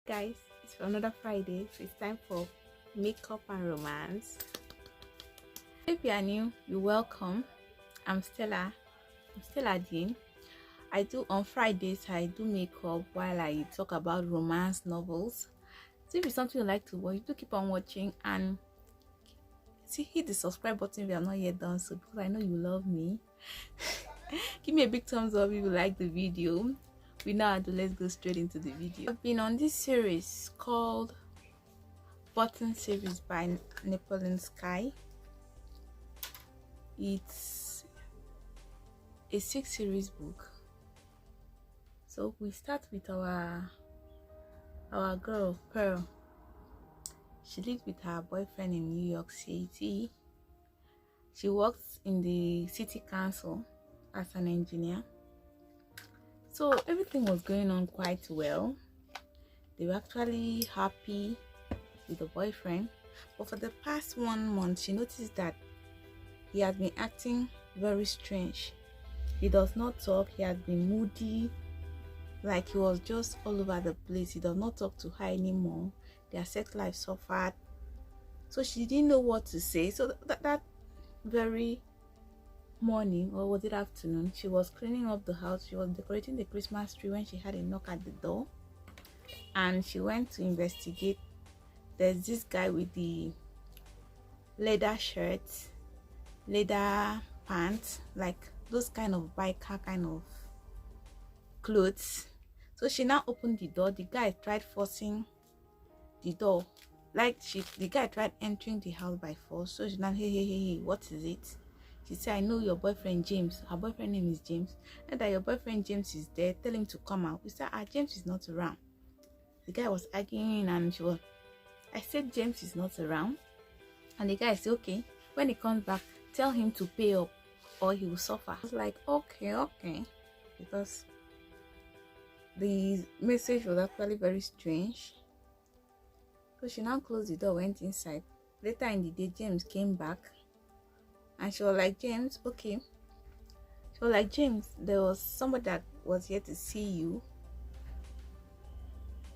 Guys, it's another Friday, so it's time for makeup and romance. If you are new, you're welcome. I'm Stella Dien. I do on Fridays I do makeup while I talk about romance novels. So if it's something you like to watch, do keep on watching and hit the subscribe button if you are not yet done so, because I know you love me. Give me a big thumbs up if you like the video. Let's go straight into the video. I've been on this series called Button Series by Napoleon Sky. It's a 6-series book. So we start with our girl Pearl. She lives with her boyfriend in New York City. She works in the city council as an engineer. So everything was going on quite well. They were actually happy with the boyfriend. But for the past 1 month, she noticed that he had been acting very strange. He does not talk. He has been moody. Like he was just all over the place. He does not talk to her anymore. Their sex life suffered. So she didn't know what to say. So that very morning, or was it afternoon, she was cleaning up the house. She was decorating the Christmas tree when she had a knock at the door, and she went to investigate. There's this guy with the leather shirt, leather pants, like those kind of biker kind of clothes. So she now opened the door. The guy tried forcing the door, the guy tried entering the house by force. So she now, hey, what is it? She said, I know your boyfriend James. Her boyfriend name is James. And that your boyfriend James is there. Tell him to come out. We said, James is not around. The guy was arguing and I said James is not around. And the guy said, okay, when he comes back, tell him to pay up or he will suffer. I was like, okay. Because the message was actually very strange. So she now closed the door, went inside. Later in the day, James came back. And she was like, James, okay. She was like, James, there was somebody that was here to see you.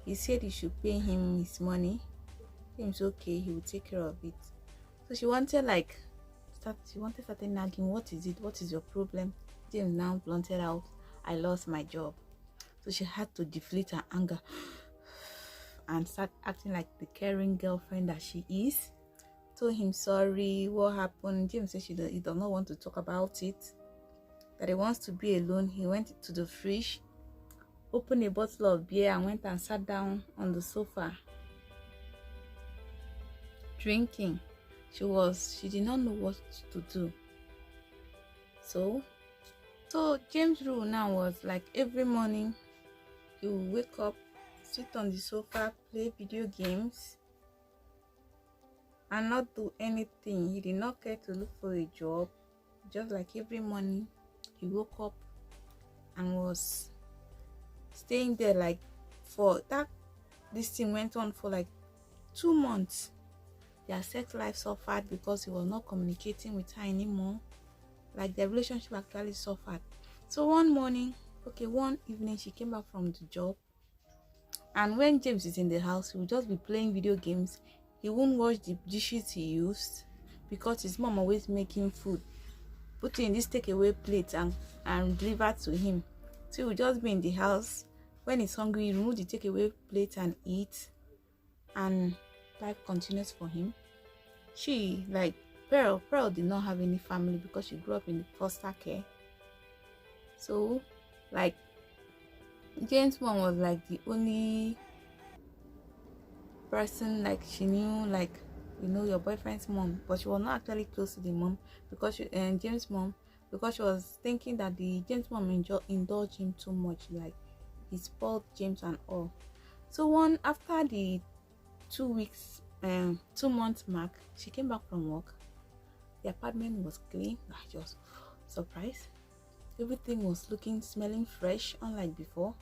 He said you should pay him his money. James, okay, he will take care of it. So she wanted started nagging, what is it? What is your problem? James now blunted out, I lost my job. So she had to deflate her anger and start acting like the caring girlfriend that she is. Told him sorry, what happened. James said he does not want to talk about it, that he wants to be alone. He went to the fridge, opened a bottle of beer and went and sat down on the sofa drinking. She did not know what to do. So James' rule now was like every morning he would wake up, sit on the sofa, play video games and not do anything. He did not care to look for a job. Just like every morning he woke up and was staying there. Like for that, this thing went on for like 2 months. Their sex life suffered because he was not communicating with her anymore. Like their relationship actually suffered. So one evening she came back from the job, and when James is in the house, he will just be playing video games. He won't wash the dishes he used because his mom always making food, put it in this takeaway plate and deliver to him. So he will just be in the house. When he's hungry, he remove the takeaway plate and eat, and life continues for him. She, like Pearl did not have any family because she grew up in foster care. So like James' mom was like the only person like she knew, like, you know, your boyfriend's mom, but she was not actually close to the mom because James' mom, because she was thinking that the James' mom indulged him too much, like he spoiled James and all. So after the 2 months mark, she came back from work. The apartment was clean. I was surprised. Everything was smelling fresh, unlike before.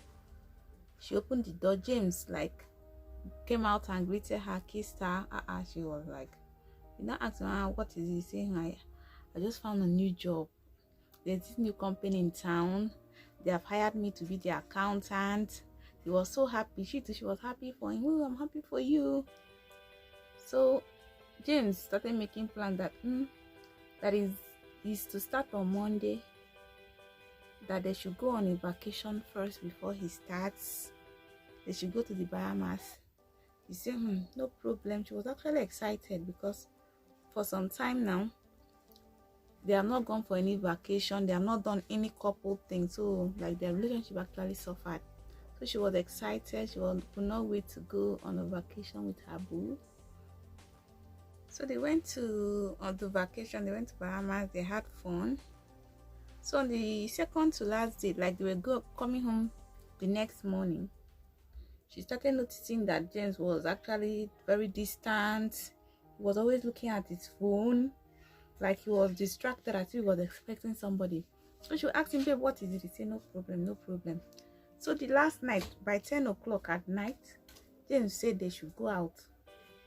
She opened the door. James came out and greeted her, kissed her. She was like, you know, asking her, what is he saying? I just found a new job. There's this new company in town. They have hired me to be their accountant. He was so happy. She too, she was happy for him. Oh, I'm happy for you. So James started making plans that that is to start on Monday, that they should go on a vacation first before he starts. They should go to the Bahamas. He said, no problem. She was actually excited because for some time now, they have not gone for any vacation. They have not done any couple thing. So their relationship actually suffered. So she was excited. She could not wait to go on a vacation with her boo. So they went on the vacation. They went to Bahamas. They had fun. So on the second to last day, they were coming home the next morning, she started noticing that James was actually very distant. He was always looking at his phone, like he was distracted as if he was expecting somebody. So she asked him, babe, what is it? He said, no problem, no problem. So the last night, by 10 o'clock at night, James said they should go out.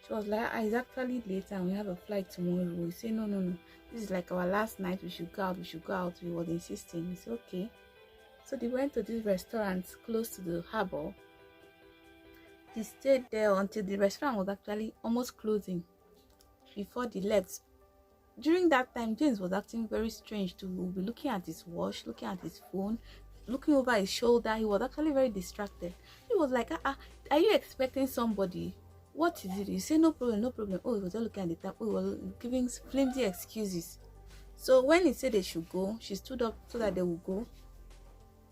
She was like, it's actually late and we have a flight tomorrow. He said, no. This is like our last night. We should go out. He was insisting. He said, okay. So they went to this restaurant close to the harbor. They stayed there until the restaurant was actually almost closing before they left. During that time, James was acting very strange to be looking at his watch, looking at his phone, looking over his shoulder. He was actually very distracted. He was like, are you expecting somebody? What is it? You say, no problem. Oh, he was just looking at the time. Oh, he was giving flimsy excuses. So when he said they should go, she stood up so that they would go.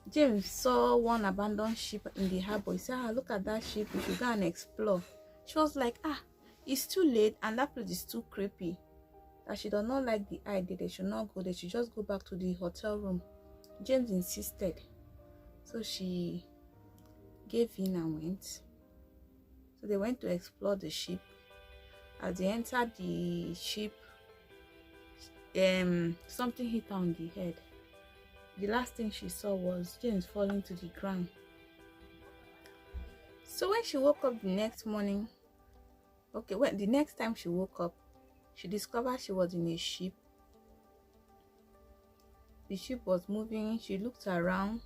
James saw one abandoned ship in the harbor. He said, look at that ship. We should go and explore. She was like, it's too late and that place is too creepy. That she does not like the idea. They should not go. They should just go back to the hotel room. James insisted. So she gave in and went. So they went to explore the ship. As they entered the ship, something hit her on the head. The last thing she saw was James falling to the ground. So when she woke up the next morning, the next time she woke up, she discovered she was in a ship. The ship was moving. She looked around,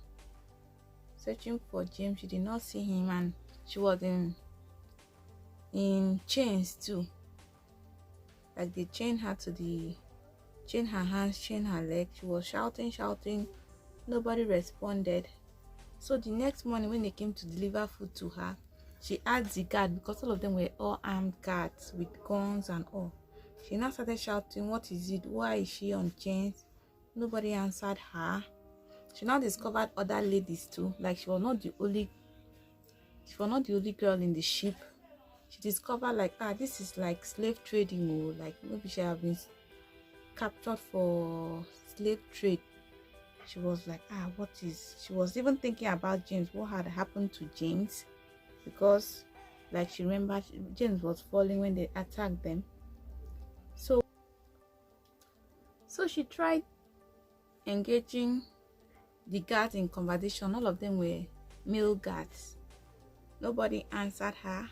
searching for James. She did not see him, and she was in chains too. Like they chained her hands, chained her legs. She was shouting. Nobody responded. So the next morning when they came to deliver food to her, she asked the guard, because all of them were all armed guards with guns and all. She now started shouting, what is it? Why is she on chains? Nobody answered her. She now discovered other ladies too. Like she was not the only girl in the ship. She discovered this is like slave trading, or like maybe she have been captured for slave trade. She was like, she was even thinking about James, what had happened to James, because she remembered James was falling when they attacked them. So she tried engaging the guards in conversation. All of them were male guards. Nobody answered her.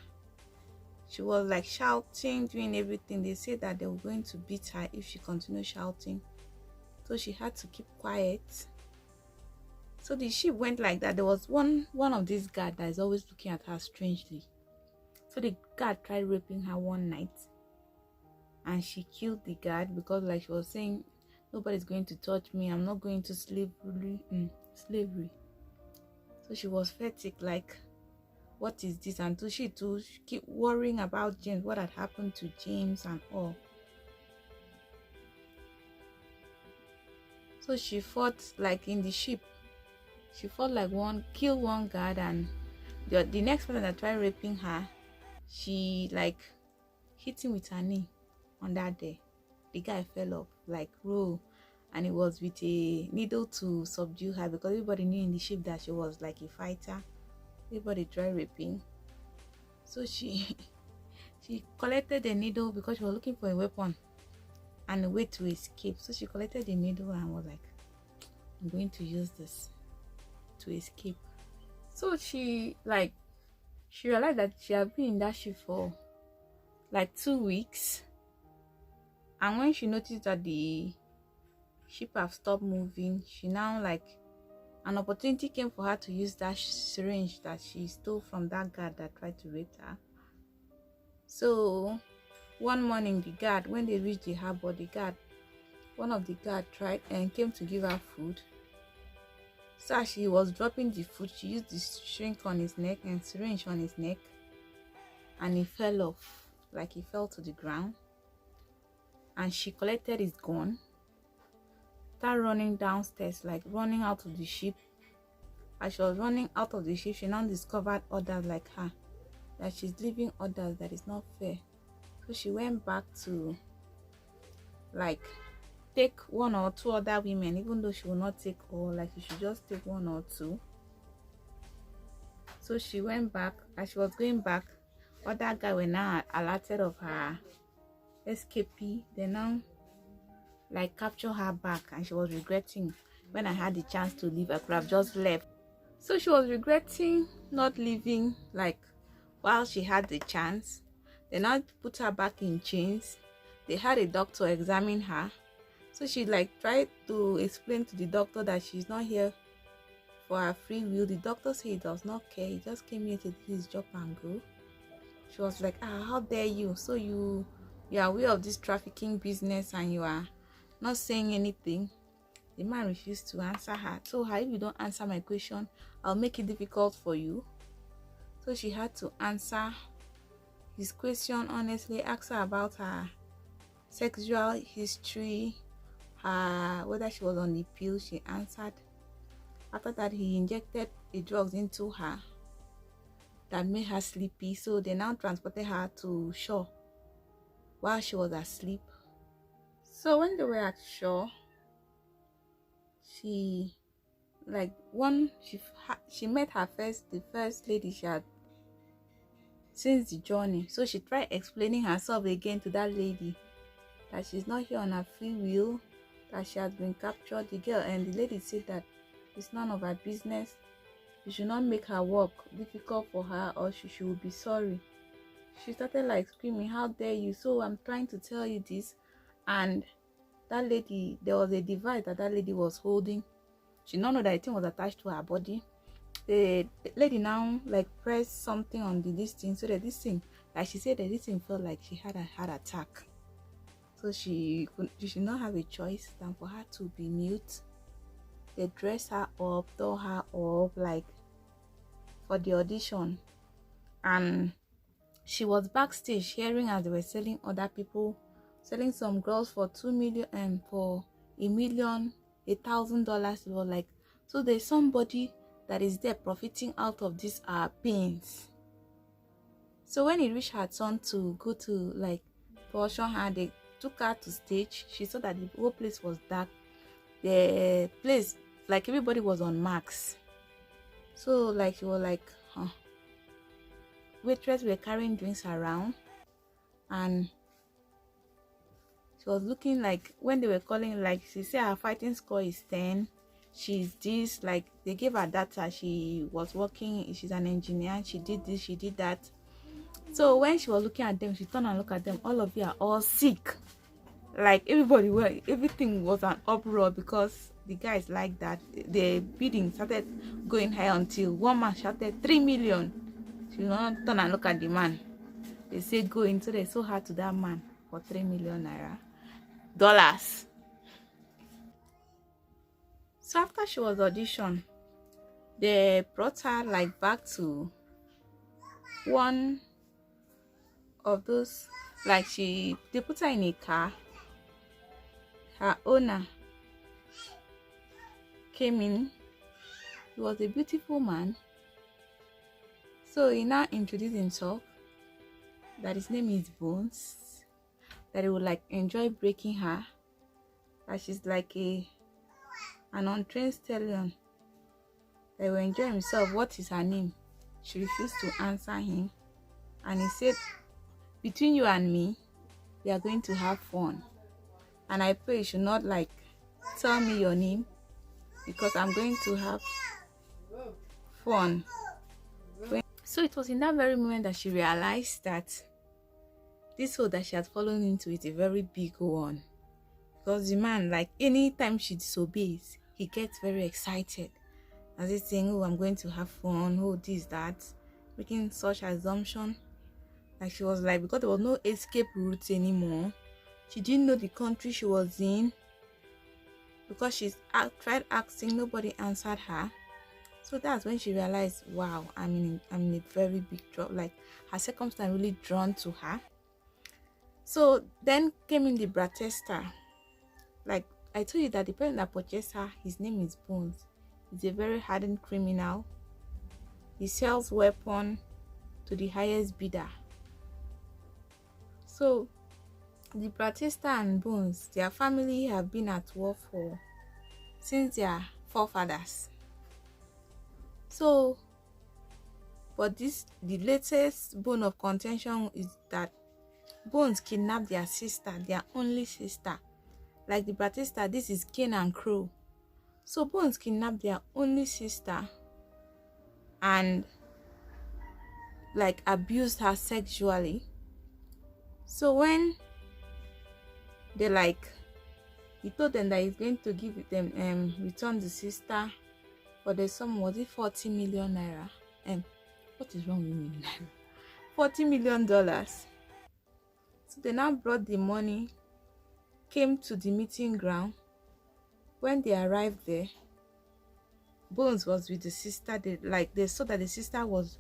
She was shouting, doing everything. They said that they were going to beat her if she continued shouting. So she had to keep quiet. So the ship went like that. There was one of these guards that is always looking at her strangely. So the guard tried raping her one night. And she killed the guard because she was saying, nobody's going to touch me. I'm not going to slavery. So she was frantic, what is this? And she keep worrying about James, what had happened to James and all. So she fought in the ship. She fought killed one guard, and the next person that tried raping her, she hit him with her knee on that day. The guy fell off roll, and it was with a needle to subdue her, because everybody knew in the ship that she was a fighter. Everybody tried raping. So she collected the needle because she was looking for a weapon and a way to escape. So she collected the needle and was like, I'm going to use this to escape. So she realized that she had been in that ship for 2 weeks, and when she noticed that the ship have stopped moving, she now an opportunity came for her to use that syringe that she stole from that guard that tried to rape her. So one morning, the guard, when they reached the harbor, one of the guard tried and came to give her food. So as she was dropping the food, she used the syringe on his neck and syringe on his neck, and he fell off, like he fell to the ground. And she collected his gun, started running downstairs, like running out of the ship. As she was running out of the ship, she now discovered others like her, that she's leaving others, that is not fair. So she went back to like take one or two other women, even though she will not take all, like she should just take one or two. So she went back. As she was going back, other guys were now alerted of her escapee. They now like capture her back, and she was regretting, when I had the chance to leave, I could have just left. So she was regretting not leaving, like while she had the chance. They now put her back in chains. They had a doctor examine her. So she like tried to explain to the doctor that she's not here for her free will. The doctor said he does not care. He just came here to do his job and go. She was like, how dare you? So you are aware of this trafficking business and you are not saying anything. The man refused to answer her. So if you don't answer my question, I'll make it difficult for you. So she had to answer his question honestly, ask her about her sexual history, whether she was on the pill. She answered. After that, he injected a drug into her that made her sleepy. So they now transported her to shore while she was asleep. So when they were at shore, she met the first lady she had since the journey. So she tried explaining herself again to that lady, that she's not here on her free will, that she has been captured. The girl and the lady said that it's none of her business. You should not make her work difficult for her, or she should be sorry. She started like screaming, how dare you? So I'm trying to tell you this. And that lady, there was a device that lady was holding. She did not know that the thing was attached to her body. The lady now like pressed something on this thing, so that this thing, like she said, that this thing felt like she had a heart attack. So she should not have a choice than for her to be mute. They dressed her up, tore her up like for the audition, and she was backstage hearing as they were selling other people, selling some girls for $2 million and for $1 million, $1,000. It was like, so there's somebody that is there profiting out of these pains. So when it reached her turn to go to like portion her, they took her to stage. She saw that the whole place was dark. The place, like everybody was on masks. So like she was like, waitress were carrying drinks around, and she was looking like, when they were calling, like she said her fighting score is 10. She's this, like they gave her data. She was working, she's an engineer, she did this, she did that. So when she was looking at them, she turned and looked at them. All of you are all sick. Like everything was an uproar because the guys like that. The bidding started going high until one man shouted 3 million. She did not turn and look at the man. They say go in, so they sold her to that man for $3 million. So after she was auditioned, they brought her like back to one of those, like they put her in a car. Her owner came in. He was a beautiful man. So he now introduced himself, that his name is Bones, that he would like enjoy breaking her, that she's like an untrained stallion, that he will enjoy himself. What is her name? She refused to answer him, and he said, between you and me, we are going to have fun, and I pray you should not like tell me your name, because I'm going to have fun. So it was in that very moment that she realized that this hole that she had fallen into is a very big one, because the man, like anytime she disobeys, he gets very excited. as if saying, oh, I'm going to have fun, oh, this, that, making such assumption. Like she was like, because there was no escape route anymore. She didn't know the country she was in. Because she tried asking, nobody answered her. So that's when she realized, wow, I'm in a very big trouble. Like her circumstance really drawn to her. So then came in the Bratesta. Like I told you that the person that purchased her, his name is Bones. He's a very hardened criminal. He sells weapons to the highest bidder. So the Bratesta and Bones, their family have been at war since their forefathers. So, but the latest bone of contention is that Bones kidnapped their sister, their only sister. Like the Bratista, this is King and Crow. So Bones kidnapped their only sister and like abused her sexually. So when he told them that he's going to give them return the sister for the sum, was it 40 million naira? What is wrong with me? $40 million. So they now brought the money, came to the meeting ground. When they arrived there, Bones was with the sister. They saw that the sister was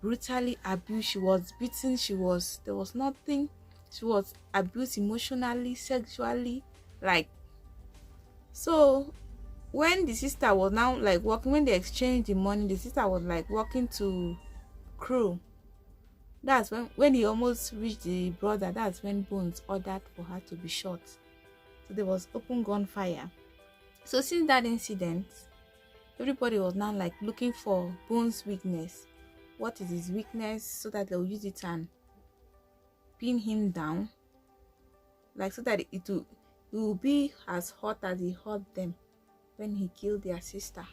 brutally abused. She was beaten. There was nothing. She was abused emotionally, sexually, like. So when the sister was now like walking, when they exchanged the money, the sister was like walking to Crow. That's when he almost reached the brother. That's when Bones ordered for her to be shot. So there was open gunfire. So since that incident, everybody was now like looking for Bones' weakness. What is his weakness, so that they'll use it and pin him down, like so that it will be as hot as he hurt them when he killed their sister.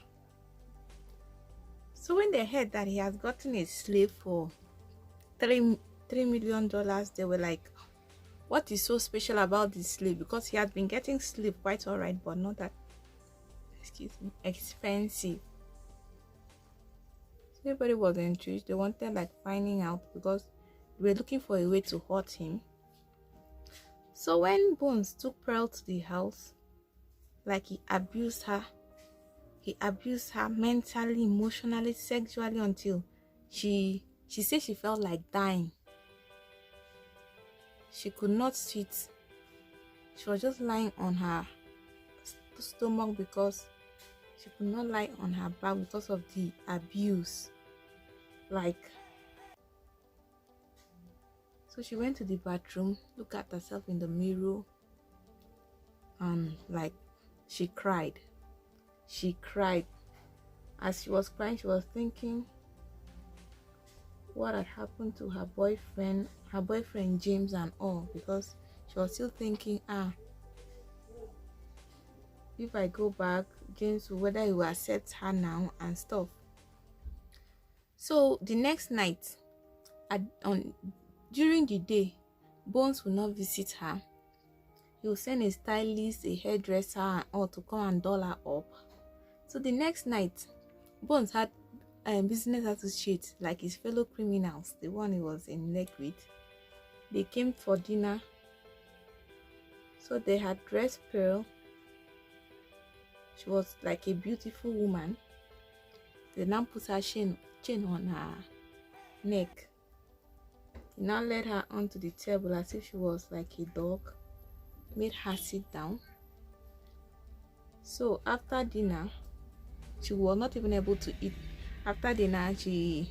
So when they heard that he has gotten a slave for $3 million, they were like, what is so special about this slave? Because he had been getting slave quite alright, but not that expensive. So everybody was intrigued. They wanted like finding out, because they were looking for a way to hurt him. So when Bones took Pearl to the house, like he abused her mentally, emotionally, sexually, until she said she felt like dying. She could not sit. She was just lying on her stomach because she could not lie on her back because of the abuse. So she went to the bathroom, looked at herself in the mirror, and she cried. As she was crying, she was thinking what had happened to her boyfriend James and all, because she was still thinking, if I go back, James, whether he will accept her now and stuff. So the next night, during the day, Bones will not visit her. He will send a stylist, a hairdresser, and all to come and doll her up. So the next night, Bones had business associates, like his fellow criminals, the one he was in leg with. They came for dinner. So they had dressed Pearl. She was like a beautiful woman. They now put her chain on her neck. He now led her onto the table as if she was like a dog. Made her sit down. So after dinner, she was not even able to eat. After dinner, she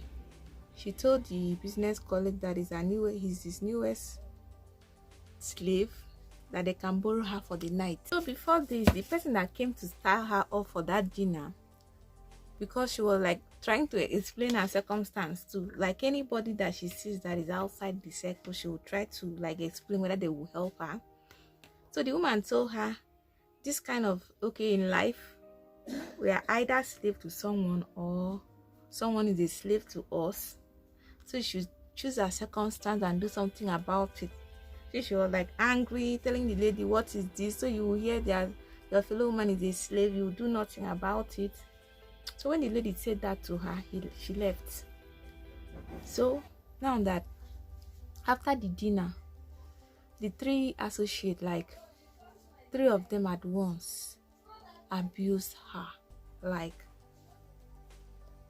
told the business colleague that he's his newest slave, that they can borrow her for the night. So before this, the person that came to style her off for that dinner, because she was like trying to explain her circumstance to like anybody that she sees that is outside the circle, she will try to like explain whether they will help her. So the woman told her, this kind of, okay, in life, we are either slave to someone or someone is a slave to us. So you should choose her circumstance and do something about it. So she was like angry, telling the lady, what is this? So you will hear that your fellow woman is a slave, you will do nothing about it. So when the lady said that to her, she left. So now that after the dinner, the three associates, like three of them at once, abused her, like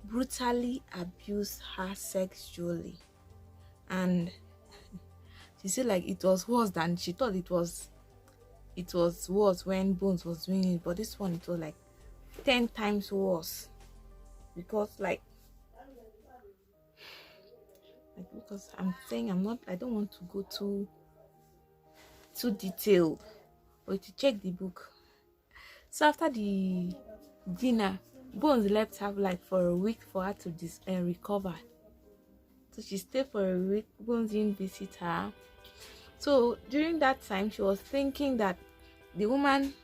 brutally abused her sexually. And she said like it was worse than she thought it was. It was worse when Bones was doing it, but this one it was like 10 times worse, because because I'm saying I don't want to go too detailed, but to check the book. So after the dinner, Bones left her like for a week for her to recover. So she stayed for a week. Bones didn't visit her. So during that time, she was thinking that the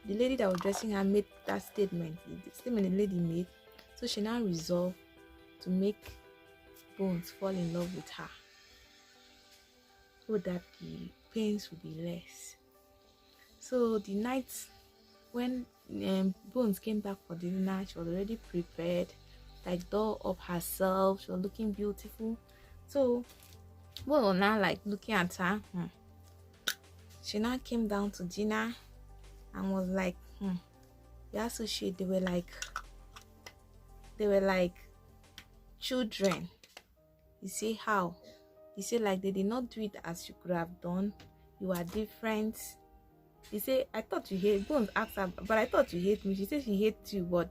lady that was dressing her, made that statement. The statement the lady made. So she now resolved to make Bones fall in love with her, so that the pains would be less. So the night when Bones came back for dinner, she was already prepared, like doll up herself. She was looking beautiful. So Bones was now like looking at her. She now came down to dinner and was like, the associate, they were like children. You say how? He said like they did not do it as you could have done. You are different. He said, I thought you hate. Bones asked her, but I thought you hate me. She said she hates you, but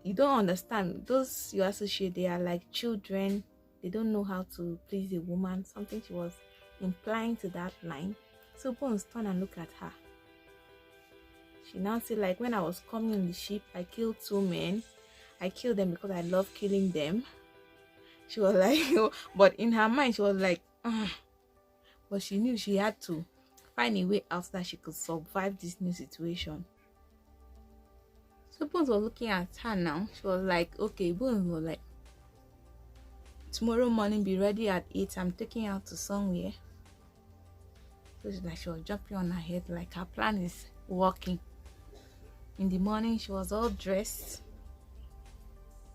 you don't understand. Those you associate, they are like children. They don't know how to please a woman. Something she was implying to that line. So Bones turned and looked at her. She now said like, when I was coming on the ship, I killed 2 men. I killed them because I love killing them. She was like, but in her mind, she was like, but she knew she had to find a way out that she could survive this new situation. So Bones was looking at her now. She was like, okay. Bones was like, tomorrow morning, be ready at 8. I'm taking you out to somewhere. So she was jumping on her head, like her plan is working. In the morning, she was all dressed,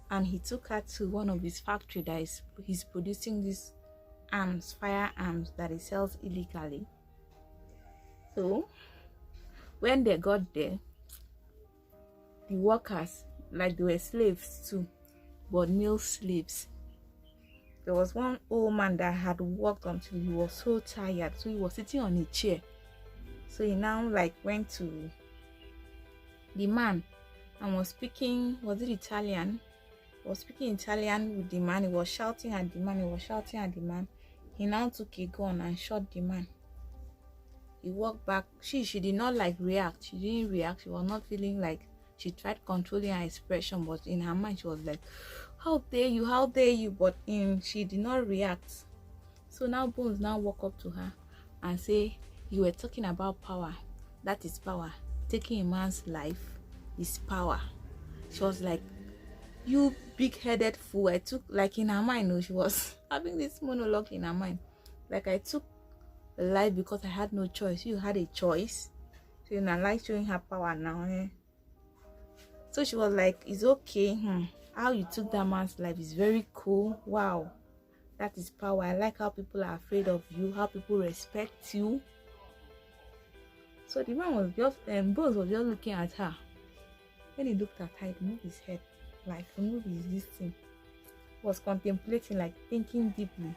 and he took her to one of his factory that he's producing these firearms that he sells illegally. So when they got there, the workers, like they were slaves too, but male slaves. There was one old man that had worked until he was so tired, so he was sitting on a chair. So he now like went to the man and was speaking, was it Italian? Was speaking Italian with the man. He was shouting at the man. He now took a gun and shot the man. He walked back. She did not like react. She didn't react. She was not feeling like, she tried controlling her expression, but in her mind she was like, how dare you, but she did not react. So now Bones now walk up to her and say, you were talking about power. That is power. Taking a man's life is power. She was like, you big-headed fool. I took, like in her mind, she was having this monologue in her mind, like, I took a life because I had no choice. You had a choice. So you're not like showing her power now. So she was like, it's okay. How you took that man's life is very cool. Wow, that is power. I like how people are afraid of you, how people respect you. So the man was just, Bones was just looking at her. When he looked at her, he moved his head, like remove his thing. Was contemplating, like thinking deeply.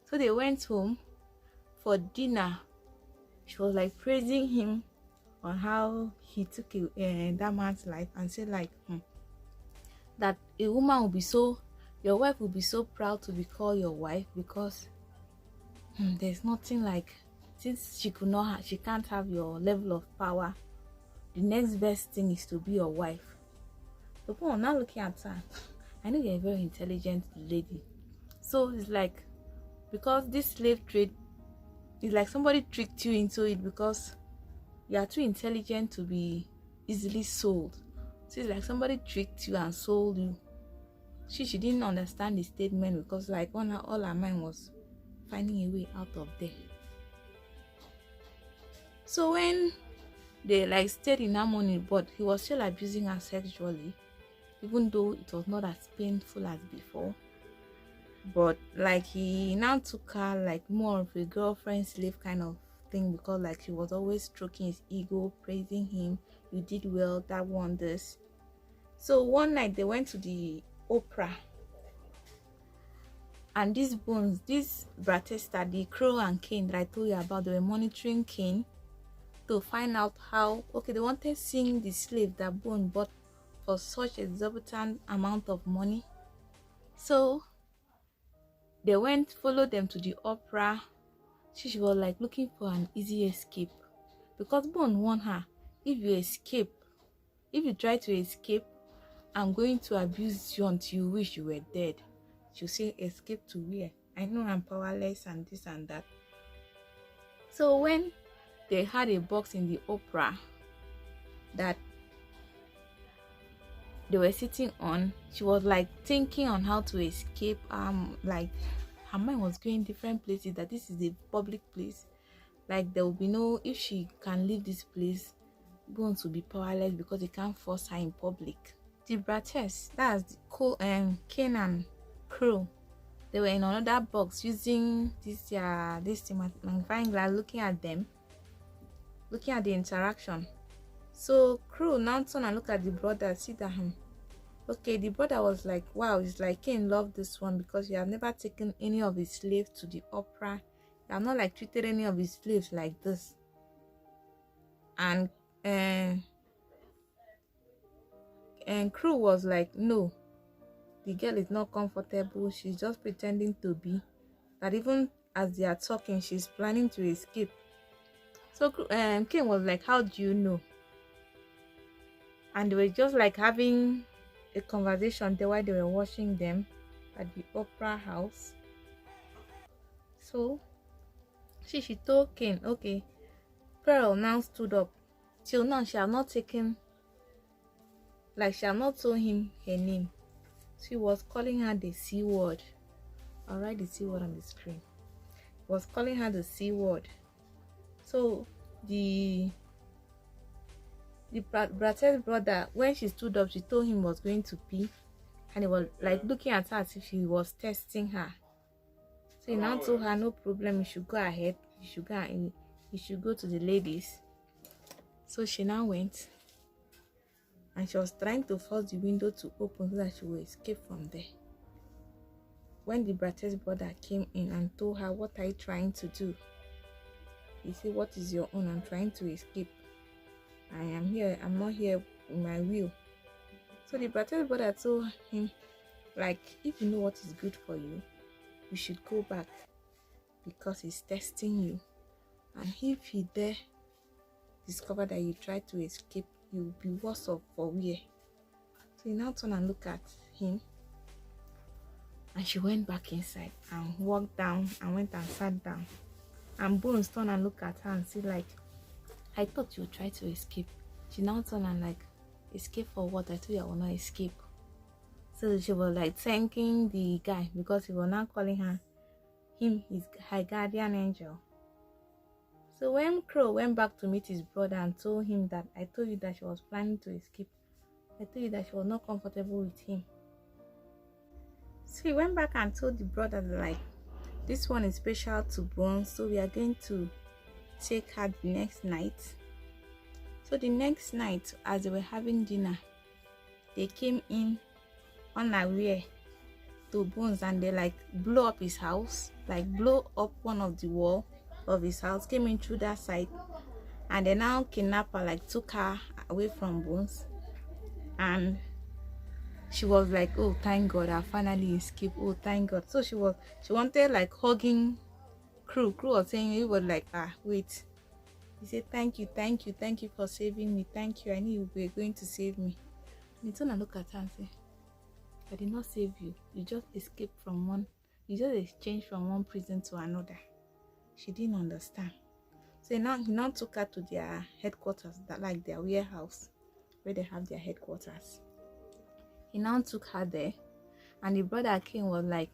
So they went home for dinner. She was like praising him on how he took that man's life, and said like that a woman will be so, your wife will be so proud to be called your wife, because there's nothing like, since she can't have your level of power, the next best thing is to be your wife. So I'm now looking at her. I know you're a very intelligent lady. So it's like, because this slave trade is like somebody tricked you into it, because you are too intelligent to be easily sold. So it's like somebody tricked you and sold you. She didn't understand the statement, because like all her mind was finding a way out of there. So when they like stayed in harmony, but he was still abusing her sexually, even though it was not as painful as before. But like he now took her like more of a girlfriend slave kind of thing, because like she was always stroking his ego, praising him. You did well, that one, this. So one night they went to the opera, and these Bones, this Bratesta, the Crow and Cain that I told you about, they were monitoring Cain to find out how, okay, they wanted seeing the slave that Bone bought for such exorbitant amount of money. So they went, followed them to the opera. She was like looking for an easy escape, because Bone warned her, if you try to escape, I'm going to abuse you until you wish you were dead. She'll say, escape to where? I know I'm powerless and this and that. So when they had a box in the opera that they were sitting on, she was like thinking on how to escape. Like her mind was going different places, that this is a public place, like there will be no, if she can leave this place, Bones will be powerless because they can't force her in public. The Bratters, that's the Cain and Crow, they were in another box using this magnifying glass, looking at them, looking at the interaction. So Crow now turned and looked at the brother, see that okay, the brother was like, wow, it's like Cain loved this one, because you have never taken any of his slaves to the opera. You have not like treated any of his slaves like this. And Crow was like, no, the girl is not comfortable, she's just pretending to be, that even as they are talking, she's planning to escape. So Cain was like, how do you know? And they were just like having a conversation there while they were watching them at the opera house. So she told Cain, okay, Pearl now stood up. Till now she had not taken, like she had not told him her name. She was calling her the C word. I'll write the C word on the screen. Was calling her the C word. So the Bratter's brother, when she stood up, she told him was going to pee, and he was like looking at her as if he was testing her. So he now told her, no problem, you should go ahead, you should go to the ladies. So she now went, and she was trying to force the window to open so that she would escape from there. When the Bratter's brother came in and told her, what are you trying to do? He said, what is your own? I'm trying to escape. I am here, I'm not here in my will. So the Bratter's brother told him, like, if you know what is good for you, you should go back, because he's testing you. And if he dare discover that you try to escape, you will be worse off for wear. So he now turned and looked at him, and she went back inside and walked down and went and sat down. And Bones turned and looked at her and said, like, I thought you would try to escape. She now turned and like, escape for what? I told you I will not escape. So she was like thanking the guy, because he was now calling him his her guardian angel. So when Crow went back to meet his brother and told him that I told you that she was planning to escape, I told you that she was not comfortable with him. So he went back and told the brother that, like, this one is special to Bones, so we are going to take her the next night. So the next night, as they were having dinner, they came in unaware to Bones, and they like blew up his house, like blew up one of the wall of his house, came in through that side, and then now kidnapper like took her away from Bones. And she was like, oh thank God, I finally escaped, oh thank God. So she wanted like hugging Crew was saying, he was like, wait. He said, thank you for saving me, thank you, I knew you were going to save me. And he turned and looked at her and said, I did not save you, you just escaped from one, you just exchanged from one prison to another. She didn't understand. So he now took her to their headquarters, that like their warehouse where they have their headquarters. He now took her there, and the brother King was like,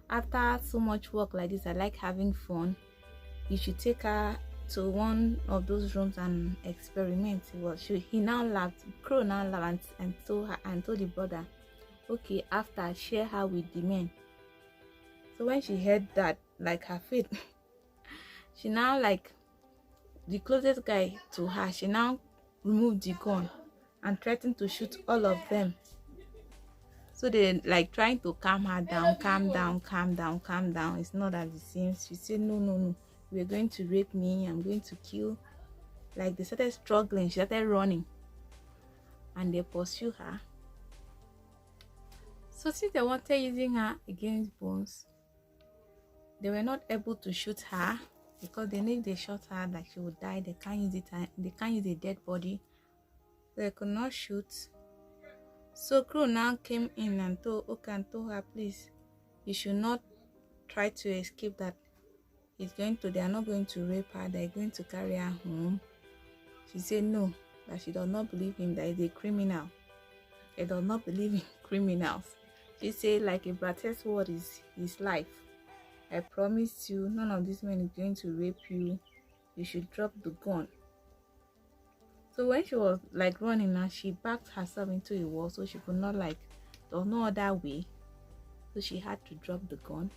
after so much work like this, I like having fun. You should take her to one of those rooms and experiment. He now laughed. Crow now laughed and told the brother, okay, after share her with the men. So when she heard that, like her fate, she now, like the closest guy to her, she now removed the gun and threatened to shoot all of them. So they like trying to calm her down, calm down. It's not as it seems. She said, no, you're going to rape me, I'm going to kill. Like they started struggling, she started running, and they pursue her. So since they wanted using her against Bones, they were not able to shoot her because they knew if they shot her, like she would die. They can't use it. They can't use a dead body. So they could not shoot. So Crow now came in and told her, please, you should not try to escape. That they are not going to rape her. They are going to carry her home. She said no, that she does not believe him. That he's a criminal. They does not believe in criminals. She said, like a brother's word is his life. I promise you, none of these men is going to rape you. You should drop the gun. So when she was like running now, she backed herself into a wall, so she could not, like, there was no other way. So she had to drop the gun.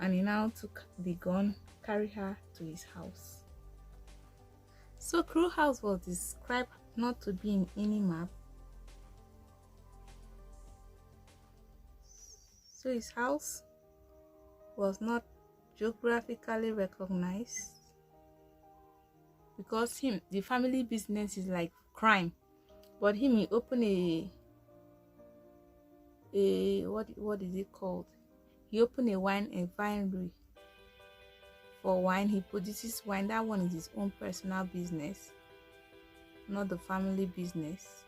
And he now took the gun, carried her to his house. So Crow house was described not to be in any map. So his house was not geographically recognized because the family business is like crime, but he opened a what is it called? He opened a winery for wine. He produces wine. That one is his own personal business, not the family business.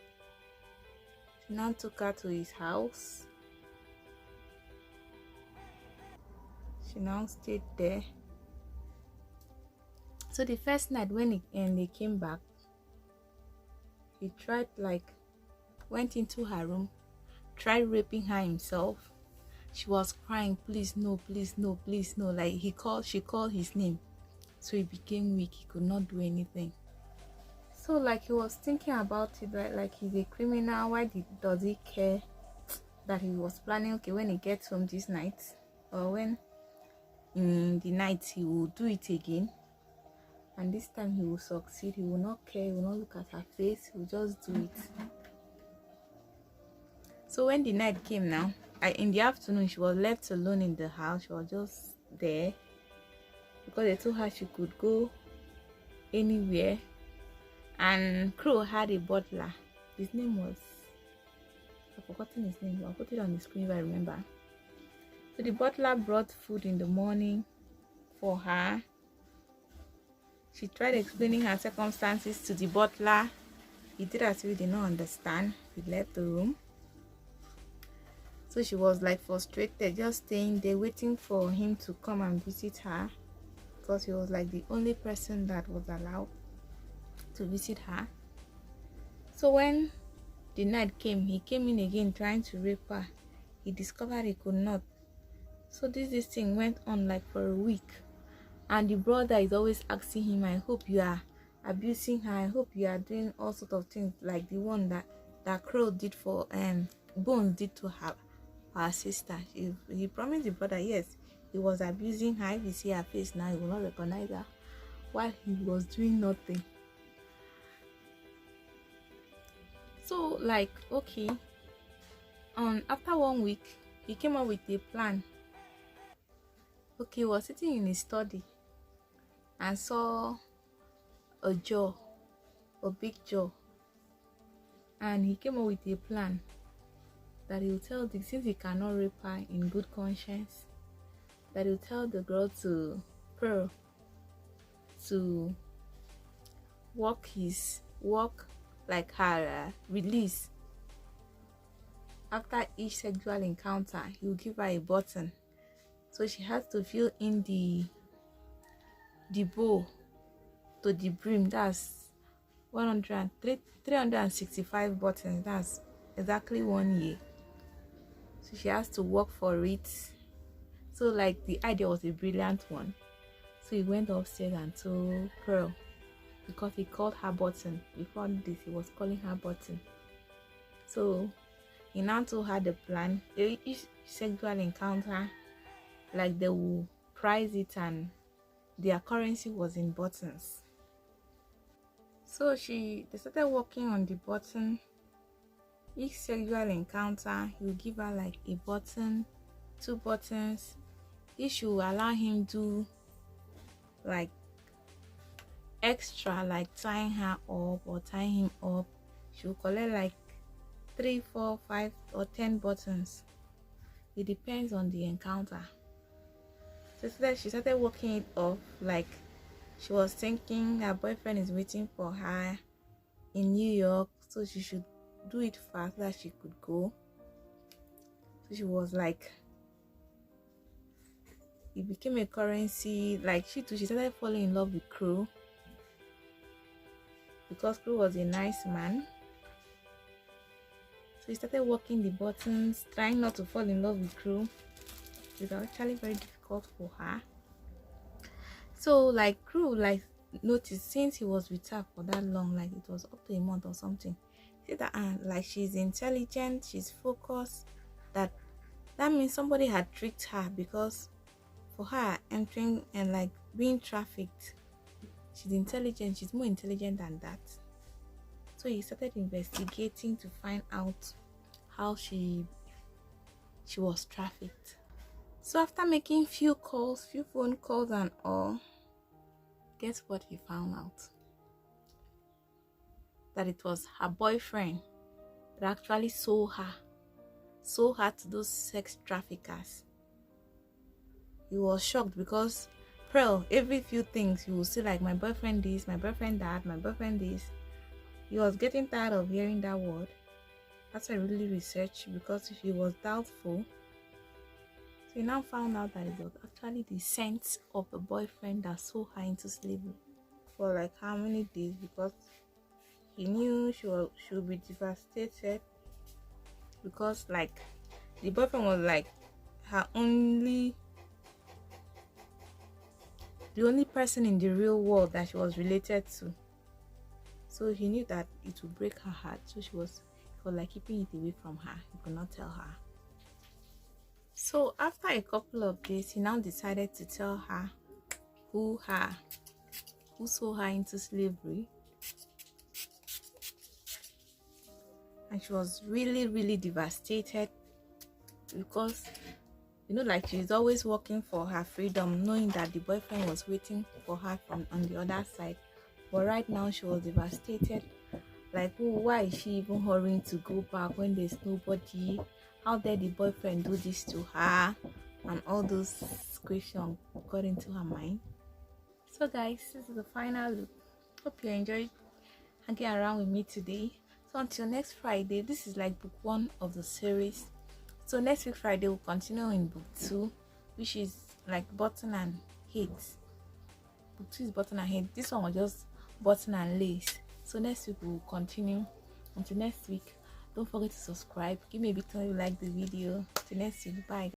She now took her to his house. She now stayed there. So the first night when they came back, he went into her room, tried raping her himself. She was crying, please no, please no, please no. Like she called his name. So he became weak. He could not do anything. So like he was thinking about it, right? Like he's a criminal. Why does he care that he was planning, okay, when he gets home this night, or when in the night he will do it again, and this time he will succeed. He will not care. He will not look at her face. He will just do it. So when the night came now, in the afternoon, she was left alone in the house. She was just there because they told her she could go anywhere. And Crow had a butler. His name was, I've forgotten his name. I'll put it on the screen if I remember. So the butler brought food in the morning for her. She tried explaining her circumstances to the butler. He did as if he did not understand. He left the room. So she was like frustrated, just staying there waiting for him to come and visit her, because he was like the only person that was allowed to visit her. So when the night came, he came in again trying to rape her. He discovered he could not. So this thing went on like for a week, and the brother is always asking him, I hope you are abusing her, I hope you are doing all sorts of things like the one that Crow did for Bones did to her sister. He promised the brother, yes, he was abusing her. If you see her face now, he will not recognize her, while he was doing nothing. So like, okay, after 1 week, he came up with a plan. Okay, he was sitting in his study and saw a big jaw, and he came up with a plan that he will tell since he cannot rape her in good conscience, that he will tell the girl Pearl to work like her release. After each sexual encounter, he will give her a button, so she has to fill in the bowl to the brim. That's 365 buttons. That's exactly 1 year. So she has to work for it. So like the idea was a brilliant one. So he went upstairs and told Pearl, because he called her Button. Before this, he was calling her Button. So he now told her the plan. Each sexual encounter, like they will price it, and their currency was in buttons. So they started working on the button. Each sexual encounter, he will give her like a button, 2 buttons. Each will allow him to like extra, like tying her up or tying him up. She will collect like 3, 4, 5 or 10 buttons. It depends on the encounter. So she started working it off. Like she was thinking her boyfriend is waiting for her in New York, so she should do it fast so that she could go. So she was like, it became a currency. Like she started falling in love with Crow, because Crow was a nice man. So he started working the buttons, trying not to fall in love with Crow. It was actually very difficult for her. So like Crow like noticed, since he was with her for that long, like it was up to a month or something, see that like she's intelligent, she's focused, that means somebody had tricked her, because for her entering and like being trafficked, she's intelligent, she's more intelligent than that. So he started investigating to find out how she was trafficked. So after making few phone calls and all, guess what he found out? That it was her boyfriend that actually sold her to those sex traffickers. He was shocked, because Pearl, every few things you will see like, my boyfriend this, my boyfriend that, my boyfriend this. He was getting tired of hearing that word. That's why I really researched, because he was doubtful. So he now found out that it was actually the scent of the boyfriend that sold her into slavery for like how many days, because he knew she would be devastated, because like the boyfriend was like the only person in the real world that she was related to. So he knew that it would break her heart. So he was like keeping it away from her. He could not tell her. So after a couple of days, he now decided to tell her who sold her into slavery. And she was really, really devastated, because like she's always working for her freedom, knowing that the boyfriend was waiting for her on the other side. But right now she was devastated. Like, why is she even hurrying to go back when there's nobody? How dare the boyfriend do this to her? And all those questions got into her mind. So guys, this is the final look. Hope you enjoyed hanging around with me today. So until next Friday, this is like book 1 of the series. So next week Friday we'll continue in book 2, which is like Button and Hate. Book 2 is Button and Hate. This one was just Button and Lace. So next week we'll continue. Until next week, don't forget to subscribe. Give me a big thumbs if you like the video. Till next week, bye.